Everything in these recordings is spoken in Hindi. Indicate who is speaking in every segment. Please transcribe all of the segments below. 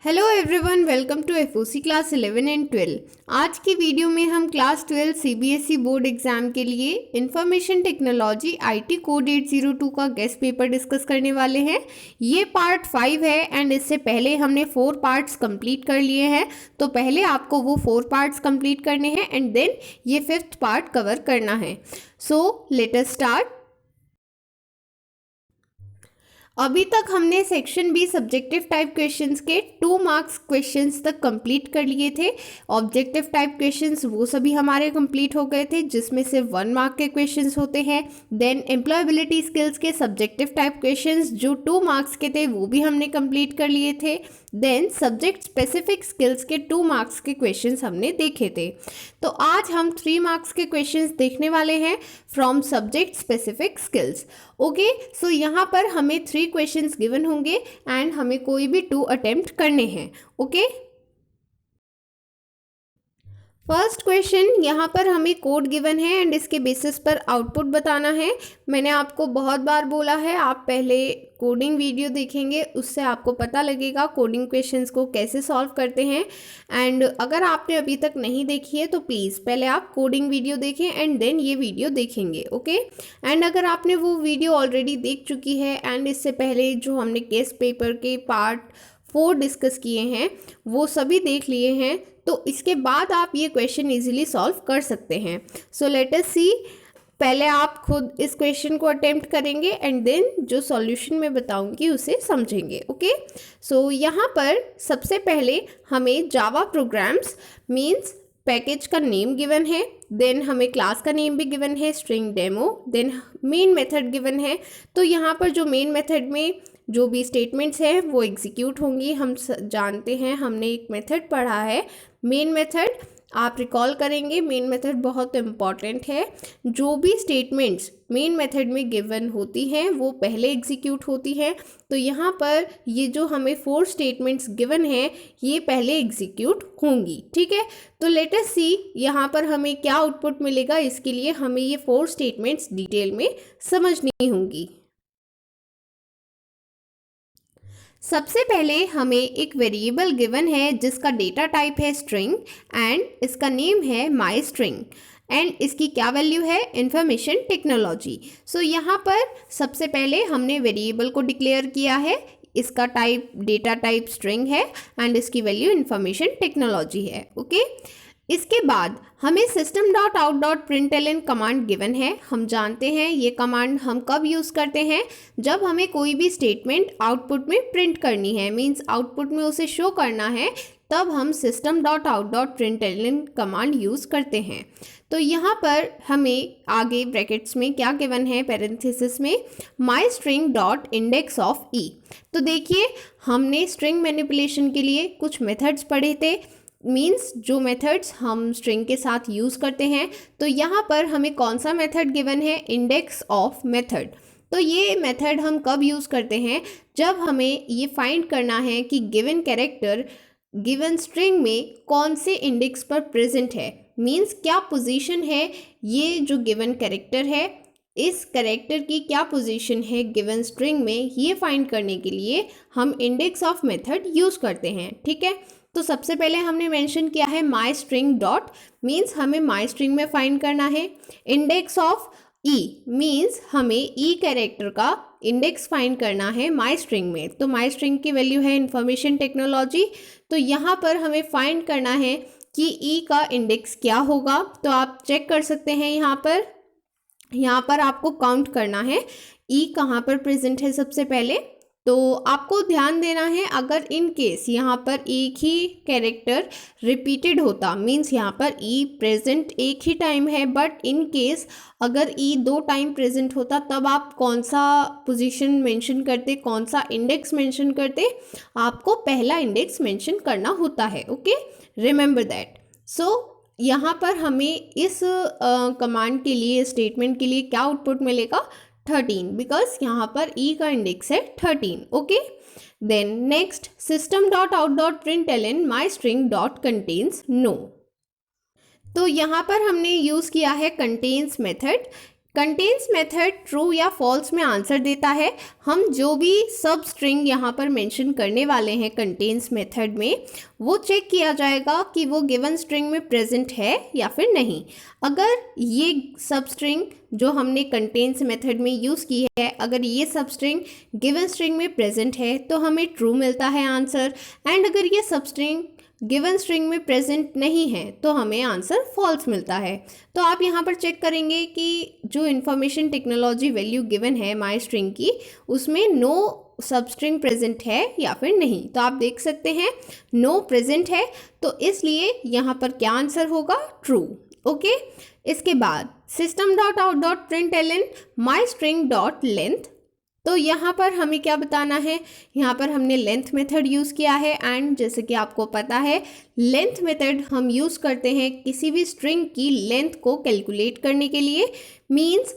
Speaker 1: Hello everyone, welcome to FOC class 11 and 12। आज की वीडियो में हम क्लास 12 सीबीएसई बोर्ड एग्जाम के लिए इंफॉर्मेशन टेक्नोलॉजी आईटी कोड 802 का गेस्ट पेपर डिस्कस करने वाले हैं। ये पार्ट 5 है एंड इससे पहले हमने 4 पार्ट्स कंप्लीट कर लिए हैं। तो पहले आपको वो 4 पार्ट्स कंप्लीट करने हैं एंड देन ये 5th पार्ट कवर करना है। So let us start. अभी तक हमने section be subjective type questions के 2 मार्क्स क्वेश्चंस तक कंप्लीट कर लिए थे। ऑब्जेक्टिव टाइप क्वेश्चंस वो सभी हमारे कंप्लीट हो गए थे, जिसमें से 1 मार्क के क्वेश्चंस होते हैं। देन एम्प्लॉयबिलिटी स्किल्स के सब्जेक्टिव टाइप क्वेश्चंस जो 2 मार्क्स के थे वो भी हमने कंप्लीट कर लिए थे। देन सब्जेक्ट स्पेसिफिक स्किल्स के 2 मार्क्स के क्वेश्चंस हमने देखे थे। तो आज हम 3 मार्क्स के क्वेश्चंस देखने वाले हैं from subject specific skills. Okay, so यहाँ पर हमें 3 क्वेश्चंस गिवन होंगे एंड हमें कोई भी 2 अटेम्प्ट करने हैं। ओके, फर्स्ट क्वेश्चन, यहाँ पर हमें कोड गिवन है एंड इसके बेसिस पर आउटपुट बताना है। मैंने आपको बहुत बार बोला है, आप पहले कोडिंग वीडियो देखेंगे, उससे आपको पता लगेगा कोडिंग क्वेश्चंस को कैसे सॉल्व करते हैं। एंड अगर आपने अभी तक नहीं देखी है तो प्लीज़ पहले आप कोडिंग वीडियो देखें एंड देन ये वीडियो देखेंगे। ओके, एंड अगर आपने वो वीडियो ऑलरेडी देख चुकी है एंड इससे पहले जो हमने गेस्ट पेपर के पार्ट 4 डिस्कस किए हैं वो सभी देख लिए हैं, तो इसके बाद आप ये क्वेश्चन इजीली सॉल्व कर सकते हैं। सो लेट अस सी, पहले आप खुद इस क्वेश्चन को अटेम्प्ट करेंगे एंड देन जो सॉल्यूशन मैं बताऊंगी उसे समझेंगे। ओके, सो यहाँ पर सबसे पहले हमें जावा प्रोग्राम्स मीन्स पैकेज का नेम गिवन है, देन हमें क्लास का नेम भी गिवन है string demo, then main method given है। तो यहाँ पर जो मेन मेथड में जो भी स्टेटमेंट्स हैं वो एग्जीक्यूट होंगी। हम जानते हैं, हमने एक मेथड पढ़ा है मेन मेथड, आप रिकॉल करेंगे। मेन मेथड बहुत इम्पॉर्टेंट है। जो भी स्टेटमेंट्स मेन मेथड में गिवन होती हैं वो पहले एग्जीक्यूट होती हैं। तो यहाँ पर ये जो हमें 4 स्टेटमेंट्स गिवन हैं ये पहले एग्जीक्यूट होंगी। ठीक है, तो लेट अस सी यहाँ पर हमें क्या आउटपुट मिलेगा। इसके लिए हमें ये 4 स्टेटमेंट्स डिटेल में समझनी होंगी। सबसे पहले हमें एक वेरिएबल गिवन है जिसका डेटा टाइप है स्ट्रिंग एंड इसका नेम है माई स्ट्रिंग एंड इसकी क्या वैल्यू है इंफॉर्मेशन टेक्नोलॉजी। सो यहाँ पर सबसे पहले हमने वेरिएबल को डिक्लेयर किया है, इसका टाइप डेटा टाइप स्ट्रिंग है एंड इसकी वैल्यू इंफॉर्मेशन टेक्नोलॉजी है। ओके, इसके बाद हमें system.out.println कमांड गिवन है। हम जानते हैं ये कमांड हम कब यूज़ करते हैं, जब हमें कोई भी स्टेटमेंट आउटपुट में प्रिंट करनी है, मींस आउटपुट में उसे शो करना है, तब हम system.out.println कमांड यूज़ करते हैं। तो यहाँ पर हमें आगे ब्रैकेट्स में क्या गिवन है, पैरेंथेसिस में my string dot index of E. तो देखिए, हमने स्ट्रिंग मैनिपुलेशन के लिए कुछ मेथड्स पढ़े थे, मीन्स जो मेथड्स हम स्ट्रिंग के साथ यूज़ करते हैं। तो यहाँ पर हमें कौन सा मेथड गिवन है, इंडेक्स ऑफ मेथड। तो ये मेथड हम कब यूज़ करते हैं, जब हमें ये फाइंड करना है कि गिवन कैरेक्टर गिवन स्ट्रिंग में कौन से इंडेक्स पर प्रेजेंट है, मीन्स क्या पोजीशन है ये जो गिवन कैरेक्टर है, इस कैरेक्टर की क्या पोजीशन है गिवन स्ट्रिंग में, ये फाइंड करने के लिए हम इंडेक्स ऑफ मेथड यूज़ करते हैं। ठीक है, तो सबसे पहले हमने मेंशन किया है माई स्ट्रिंग डॉट, मीन्स हमें माई स्ट्रिंग में फाइंड करना है। इंडेक्स ऑफ ई मीन्स हमें ई कैरेक्टर का इंडेक्स फाइंड करना है माई स्ट्रिंग में। तो माई स्ट्रिंग की वैल्यू है इंफॉर्मेशन टेक्नोलॉजी। तो यहाँ पर हमें फाइंड करना है कि ई का इंडेक्स क्या होगा। तो आप चेक कर सकते हैं, यहाँ पर आपको काउंट करना है ई कहाँ पर प्रेजेंट है सबसे पहले। तो आपको ध्यान देना है, अगर इन केस यहाँ पर एक ही कैरेक्टर रिपीटेड होता, मीन्स यहाँ पर ई प्रेजेंट एक ही टाइम है, बट इन केस अगर ई 2 टाइम प्रेजेंट होता तब आप कौन सा पोजीशन मेंशन करते, कौन सा इंडेक्स मेंशन करते, आपको पहला इंडेक्स मेंशन करना होता है। Okay, remember that. सो यहाँ पर हमें इस कमांड के लिए, स्टेटमेंट के लिए क्या आउटपुट मिलेगा, 13, बिकॉज यहाँ पर ई का इंडेक्स है 13। Okay, then next system.out.println my string dot contains no. तो यहाँ पर हमने यूज़ किया है contains method. Contains method true या फॉल्स में आंसर देता है। हम जो भी सब स्ट्रिंग यहाँ पर मेंशन करने वाले हैं कंटेन्स मेथड में, वो चेक किया जाएगा कि वो गिवन स्ट्रिंग में प्रेजेंट है या फिर नहीं। अगर ये सब स्ट्रिंग जो हमने कंटेन्स मेथड में यूज़ की है, अगर ये सब स्ट्रिंग गिवन स्ट्रिंग में प्रेजेंट है तो हमें ट्रू मिलता है आंसर, एंड अगर ये सब स्ट्रिंग गिवन स्ट्रिंग में प्रेजेंट नहीं है तो हमें आंसर फॉल्स मिलता है। तो आप यहाँ पर चेक करेंगे कि जो इन्फॉर्मेशन टेक्नोलॉजी वैल्यू गिवन है माई स्ट्रिंग की, उसमें नो सब स्ट्रिंग प्रेजेंट है या फिर नहीं। तो आप देख सकते हैं नो प्रेजेंट है, तो इसलिए यहाँ पर क्या आंसर होगा, ट्रू। ओके, इसके बाद system.out.println my string dot length. तो यहाँ पर हमें क्या बताना है, यहाँ पर हमने लेंथ मेथड यूज़ किया है, एंड जैसे कि आपको पता है लेंथ मेथड हम यूज़ करते हैं किसी भी स्ट्रिंग की लेंथ को कैलकुलेट करने के लिए, मीन्स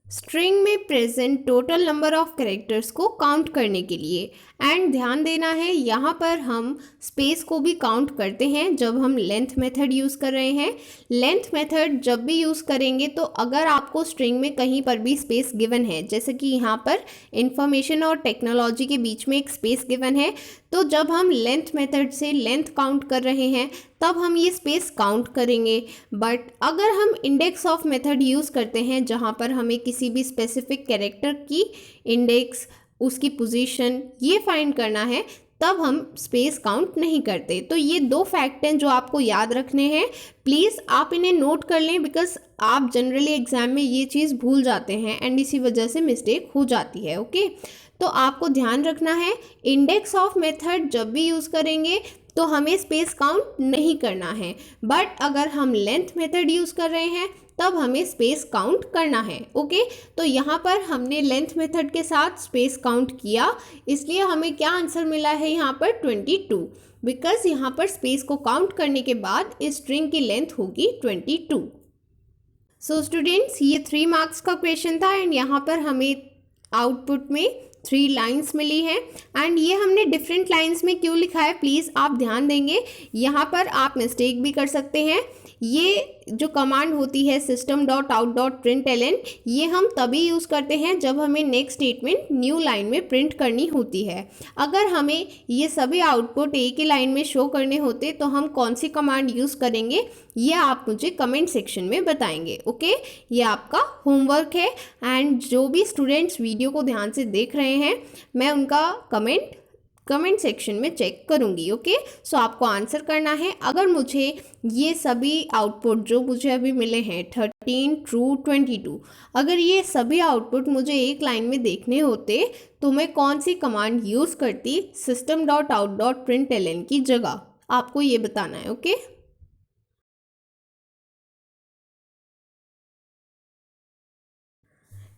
Speaker 1: स्ट्रिंग में present total number of characters को काउंट करने के लिए। एंड ध्यान देना है यहाँ पर हम स्पेस को भी काउंट करते हैं जब हम लेंथ मेथड यूज़ कर रहे हैं। लेंथ मेथड जब भी यूज़ करेंगे तो अगर आपको स्ट्रिंग में कहीं पर भी स्पेस गिवन है, जैसे कि यहाँ पर इंफॉर्मेशन और टेक्नोलॉजी के बीच में एक स्पेस गिवन है, तो जब हम लेंथ मेथड से लेंथ काउंट कर रहे हैं तब हम ये स्पेस काउंट करेंगे। बट अगर हम इंडेक्स ऑफ मेथड यूज़ करते हैं जहाँ पर हमें किसी भी स्पेसिफिक कैरेक्टर की इंडेक्स, उसकी पोजीशन ये फाइंड करना है, तब हम स्पेस काउंट नहीं करते। तो ये दो फैक्ट हैं जो आपको याद रखने हैं, प्लीज़ आप इन्हें नोट कर लें, बिकॉज आप जनरली एग्जाम में ये चीज़ भूल जाते हैं एंड इसी वजह से मिस्टेक हो जाती है। ओके, तो आपको ध्यान रखना है इंडेक्स ऑफ मेथड जब भी यूज़ करेंगे तो हमें स्पेस काउंट नहीं करना है, बट अगर हम लेंथ मेथड यूज़ कर रहे हैं तब हमें स्पेस काउंट करना है। ओके, तो यहाँ पर हमने लेंथ मेथड के साथ स्पेस काउंट किया, इसलिए हमें क्या आंसर मिला है यहाँ पर 22, बिकॉज यहाँ पर स्पेस को काउंट करने के बाद इस स्ट्रिंग की लेंथ होगी 22। सो स्टूडेंट्स, ये 3 मार्क्स का क्वेश्चन था, एंड यहाँ पर हमें आउटपुट में 3 लाइन्स मिली हैं, एंड ये हमने डिफरेंट लाइन्स में क्यों लिखा है प्लीज़ आप ध्यान देंगे। यहाँ पर आप मिस्टेक भी कर सकते हैं। ये जो कमांड होती है system.out.println, ये हम तभी यूज़ करते हैं जब हमें नेक्स्ट स्टेटमेंट न्यू लाइन में प्रिंट करनी होती है। अगर हमें ये सभी आउटपुट एक ही लाइन में शो करने होते तो हम कौन सी कमांड यूज़ करेंगे, ये आप मुझे कमेंट सेक्शन में बताएंगे। ओके, ये आपका होमवर्क है, एंड जो भी स्टूडेंट्स वीडियो को ध्यान से देख रहे हैं मैं उनका कमेंट सेक्शन में चेक करूँगी। ओके, सो आपको आंसर करना है। अगर मुझे ये सभी आउटपुट जो मुझे अभी मिले हैं 13 ट्रू 22, अगर ये सभी आउटपुट मुझे एक लाइन में देखने होते तो मैं कौन सी कमांड यूज़ करती system.out.println की जगह, आपको ये बताना है। ओके,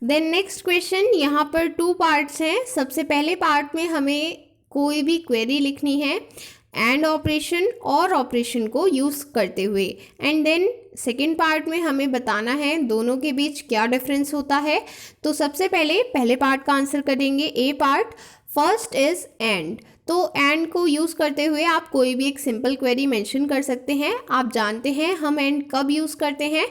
Speaker 1: देन नेक्स्ट क्वेश्चन, यहाँ पर 2 पार्ट्स हैं। सबसे पहले पार्ट में हमें कोई भी क्वेरी लिखनी है एंड ऑपरेशन और ऑपरेशन को यूज़ करते हुए, एंड देन सेकेंड पार्ट में हमें बताना है दोनों के बीच क्या डिफरेंस होता है। तो सबसे पहले पार्ट का आंसर करेंगे ए पार्ट। फर्स्ट इज एंड, तो एंड को यूज़ करते हुए आप कोई भी एक सिंपल क्वेरी मेंशन कर सकते हैं। आप जानते हैं हम एंड कब यूज़ करते हैं,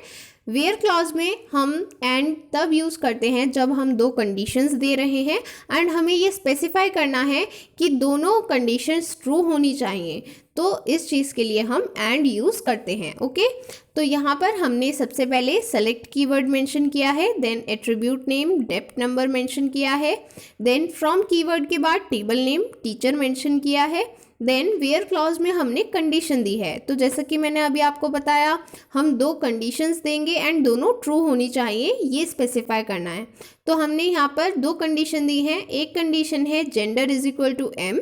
Speaker 1: वेयर क्लॉज में हम एंड तब यूज़ करते हैं जब हम 2 कंडीशंस दे रहे हैं, एंड हमें ये स्पेसिफाई करना है कि दोनों कंडीशंस ट्रू होनी चाहिए, तो इस चीज़ के लिए हम एंड यूज़ करते हैं। ओके, तो यहाँ पर हमने सबसे पहले सेलेक्ट कीवर्ड मेंशन किया है, then attribute name depth number mention किया है, देन फ्रॉम कीवर्ड के बाद टेबल नेम टीचर मेंशन किया है, देन वेयर क्लॉज में हमने कंडीशन दी है। तो जैसा कि मैंने अभी आपको बताया हम 2 कंडीशंस देंगे एंड दोनों ट्रू होनी चाहिए, ये स्पेसिफाई करना है। तो हमने यहाँ पर 2 कंडीशन दी हैं। एक कंडीशन है gender is equal to M,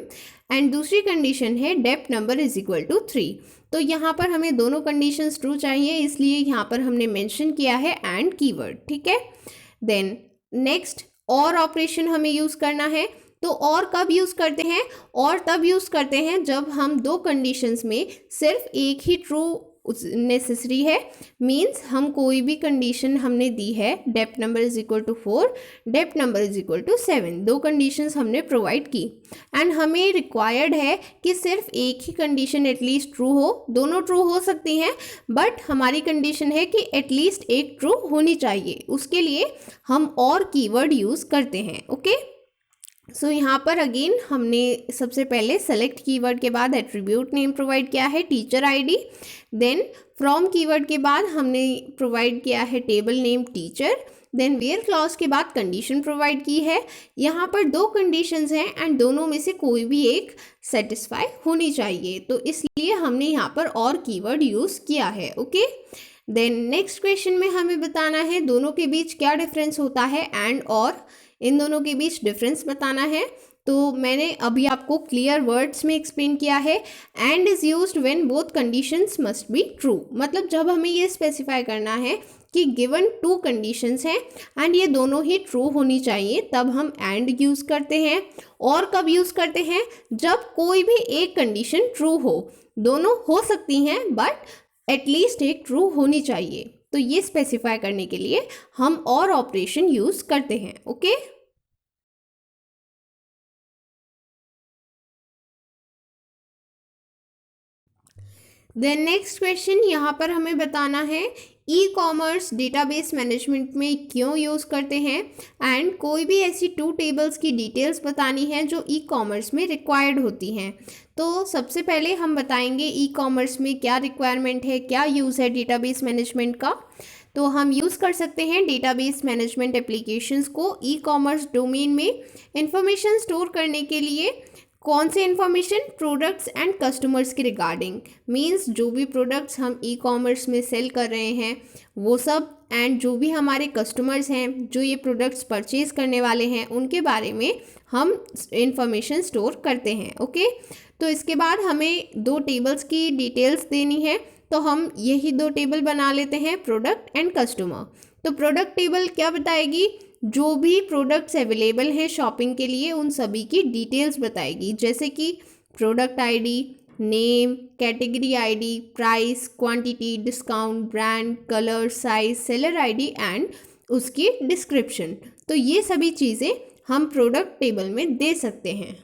Speaker 1: and दूसरी कंडीशन है depth number is equal to 3। तो यहाँ पर हमें दोनों कंडीशंस ट्रू चाहिए, इसलिए यहाँ पर हमने मेंशन किया है एंड कीवर्ड। ठीक है, देन नेक्स्ट और ऑपरेशन हमें यूज़ करना है। तो और कब यूज़ करते हैं, और तब यूज़ करते हैं जब हम 2 कंडीशंस में सिर्फ एक ही ट्रू नेसेसरी है, मीन्स हम कोई भी कंडीशन हमने दी है, depth number is equal to 4, depth number is equal to 7, दो कंडीशंस हमने प्रोवाइड की एंड हमें रिक्वायर्ड है कि सिर्फ एक ही कंडीशन एटलीस्ट ट्रू हो, दोनों ट्रू हो सकती हैं बट हमारी कंडीशन है कि एटलीस्ट एक ट्रू होनी चाहिए, उसके लिए हम और कीवर्ड यूज़ करते हैं। ओके, सो यहाँ पर अगेन हमने सबसे पहले सेलेक्ट कीवर्ड के बाद एट्रीब्यूट नेम प्रोवाइड किया है teacher ID, then from keyword के बाद हमने प्रोवाइड किया है table name teacher, then where clause के बाद कंडीशन प्रोवाइड की है। यहाँ पर दो कंडीशंस हैं एंड दोनों में से कोई भी एक सेटिस्फाई होनी चाहिए, तो इसलिए हमने यहाँ पर और कीवर्ड यूज़ किया है। ओके, देन नेक्स्ट क्वेश्चन में हमें बताना है दोनों के बीच क्या डिफरेंस होता है एंड और इन दोनों के बीच डिफरेंस बताना है। तो मैंने अभी आपको क्लियर वर्ड्स में एक्सप्लेन किया है, and is used when both conditions must be true, मतलब जब हमें ये स्पेसिफाई करना है कि गिवन टू कंडीशंस हैं एंड ये दोनों ही ट्रू होनी चाहिए तब हम एंड यूज़ करते हैं। और कब यूज़ करते हैं? जब कोई भी एक कंडीशन ट्रू हो, दोनों हो सकती हैं बट एटलीस्ट एक ट्रू होनी चाहिए, तो ये स्पेसिफाई करने के लिए हम और ऑपरेशन यूज़ करते हैं। ओके, देन नेक्स्ट क्वेश्चन यहाँ पर हमें बताना है ई कॉमर्स डेटाबेस मैनेजमेंट में क्यों यूज़ करते हैं एंड कोई भी ऐसी टू टेबल्स की डिटेल्स बतानी है जो ई कॉमर्स में रिक्वायर्ड होती हैं। तो सबसे पहले हम बताएंगे ई कॉमर्स में क्या रिक्वायरमेंट है, क्या यूज़ है डेटाबेस मैनेजमेंट का। तो हम यूज़ कर सकते हैं डेटाबेस मैनेजमेंट एप्लीकेशंस को ई कॉमर्स डोमेन में इंफॉर्मेशन स्टोर करने के लिए। कौन से इन्फॉर्मेशन? प्रोडक्ट्स एंड कस्टमर्स के रिगार्डिंग, मींस जो भी प्रोडक्ट्स हम ई कॉमर्स में सेल कर रहे हैं वो सब, एंड जो भी हमारे कस्टमर्स हैं जो ये प्रोडक्ट्स परचेज करने वाले हैं उनके बारे में हम इंफॉर्मेशन स्टोर करते हैं। ओके, तो इसके बाद हमें दो टेबल्स की डिटेल्स देनी है, तो हम यही दो टेबल बना लेते हैं, प्रोडक्ट एंड कस्टमर। तो प्रोडक्ट टेबल क्या बताएगी? जो भी प्रोडक्ट्स अवेलेबल हैं शॉपिंग के लिए उन सभी की डिटेल्स बताएगी, जैसे कि product ID, name, category ID, price, quantity, discount, brand, colour, size, seller ID and उसकी डिस्क्रिप्शन। तो ये सभी चीज़ें हम प्रोडक्ट टेबल में दे सकते हैं।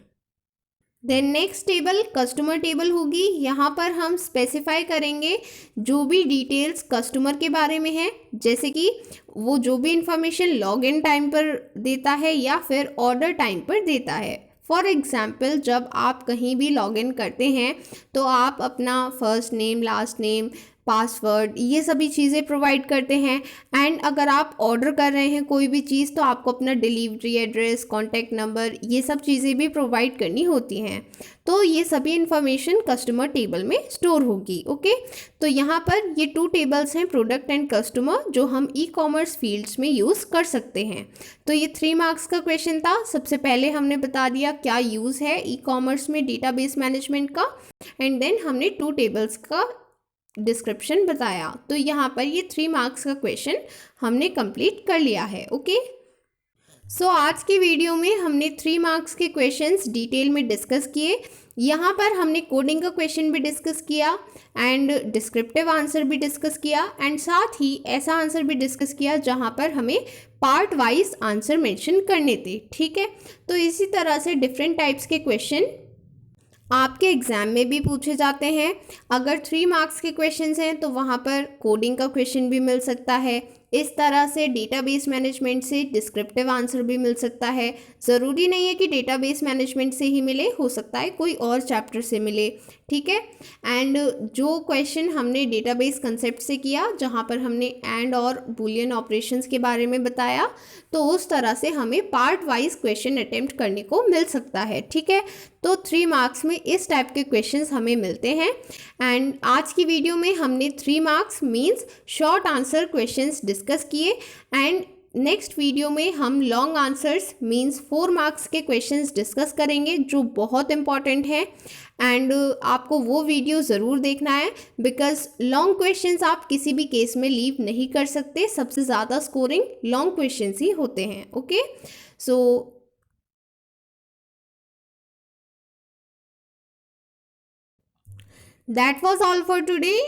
Speaker 1: Then next table customer table होगी। यहाँ पर हम स्पेसिफाई करेंगे जो भी डिटेल्स कस्टमर के बारे में है, जैसे कि वो जो भी इंफॉर्मेशन लॉग इन टाइम पर देता है या फिर ऑर्डर टाइम पर देता है। फॉर एग्ज़ाम्पल, जब आप कहीं भी लॉग इन करते हैं तो आप अपना first name, last name, password, ये सभी चीज़ें प्रोवाइड करते हैं। एंड अगर आप ऑर्डर कर रहे हैं कोई भी चीज़ तो आपको अपना डिलीवरी एड्रेस, कॉन्टैक्ट नंबर, ये सब चीज़ें भी प्रोवाइड करनी होती हैं। तो ये सभी इंफॉर्मेशन कस्टमर टेबल में स्टोर होगी। ओके, तो यहाँ पर ये टू टेबल्स हैं, प्रोडक्ट एंड कस्टमर, जो हम ई कॉमर्स फील्ड्स में यूज़ कर सकते हैं। तो ये 3 मार्क्स का क्वेश्चन था। सबसे पहले हमने बता दिया क्या यूज़ है ई कॉमर्स में डेटाबेस मैनेजमेंट का, एंड देन हमने टू टेबल्स का डिस्क्रिप्शन बताया। तो यहाँ पर ये 3 मार्क्स का क्वेश्चन हमने कंप्लीट कर लिया है। ओके, सो आज की वीडियो में हमने 3 मार्क्स के क्वेश्चंस डिटेल में डिस्कस किए। यहाँ पर हमने कोडिंग का क्वेश्चन भी डिस्कस किया एंड डिस्क्रिप्टिव आंसर भी डिस्कस किया, एंड साथ ही ऐसा आंसर भी डिस्कस किया जहाँ पर हमें पार्ट वाइज आंसर मेंशन करने थे। ठीक है, तो इसी तरह से डिफरेंट टाइप्स के क्वेश्चन आपके एग्ज़ाम में भी पूछे जाते हैं। अगर 3 मार्क्स के क्वेश्चंस हैं तो वहाँ पर कोडिंग का क्वेश्चन भी मिल सकता है। इस तरह से डेटाबेस मैनेजमेंट से डिस्क्रिप्टिव आंसर भी मिल सकता है। ज़रूरी नहीं है कि डेटाबेस मैनेजमेंट से ही मिले, हो सकता है कोई और चैप्टर से मिले। ठीक है, एंड जो क्वेश्चन हमने डेटाबेस कंसेप्ट से किया, जहाँ पर हमने एंड और बूलियन ऑपरेशंस के बारे में बताया, तो उस तरह से हमें पार्ट वाइज क्वेश्चन अटेम्प्ट करने को मिल सकता है। ठीक है, तो 3 मार्क्स में इस टाइप के क्वेश्चंस हमें मिलते हैं। एंड आज की वीडियो में हमने 3 marks means short answer questions discuss किए, एंड नेक्स्ट वीडियो में हम लॉन्ग आंसर्स मीन्स 4 मार्क्स के क्वेश्चंस डिस्कस करेंगे जो बहुत इंपॉर्टेंट है। एंड आपको वो वीडियो ज़रूर देखना है, बिकॉज लॉन्ग क्वेश्चंस आप किसी भी केस में लीव नहीं कर सकते। सबसे ज़्यादा स्कोरिंग लॉन्ग क्वेश्चंस ही होते हैं। Okay, so that was all for today.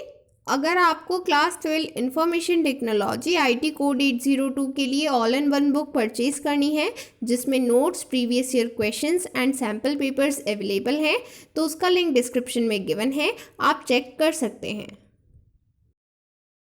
Speaker 1: अगर आपको class 12 information technology IT code 802 के लिए all in one book purchase करनी है जिसमें notes, previous year questions and sample papers available हैं, तो उसका लिंक डिस्क्रिप्शन में गिवन है, आप चेक कर सकते हैं।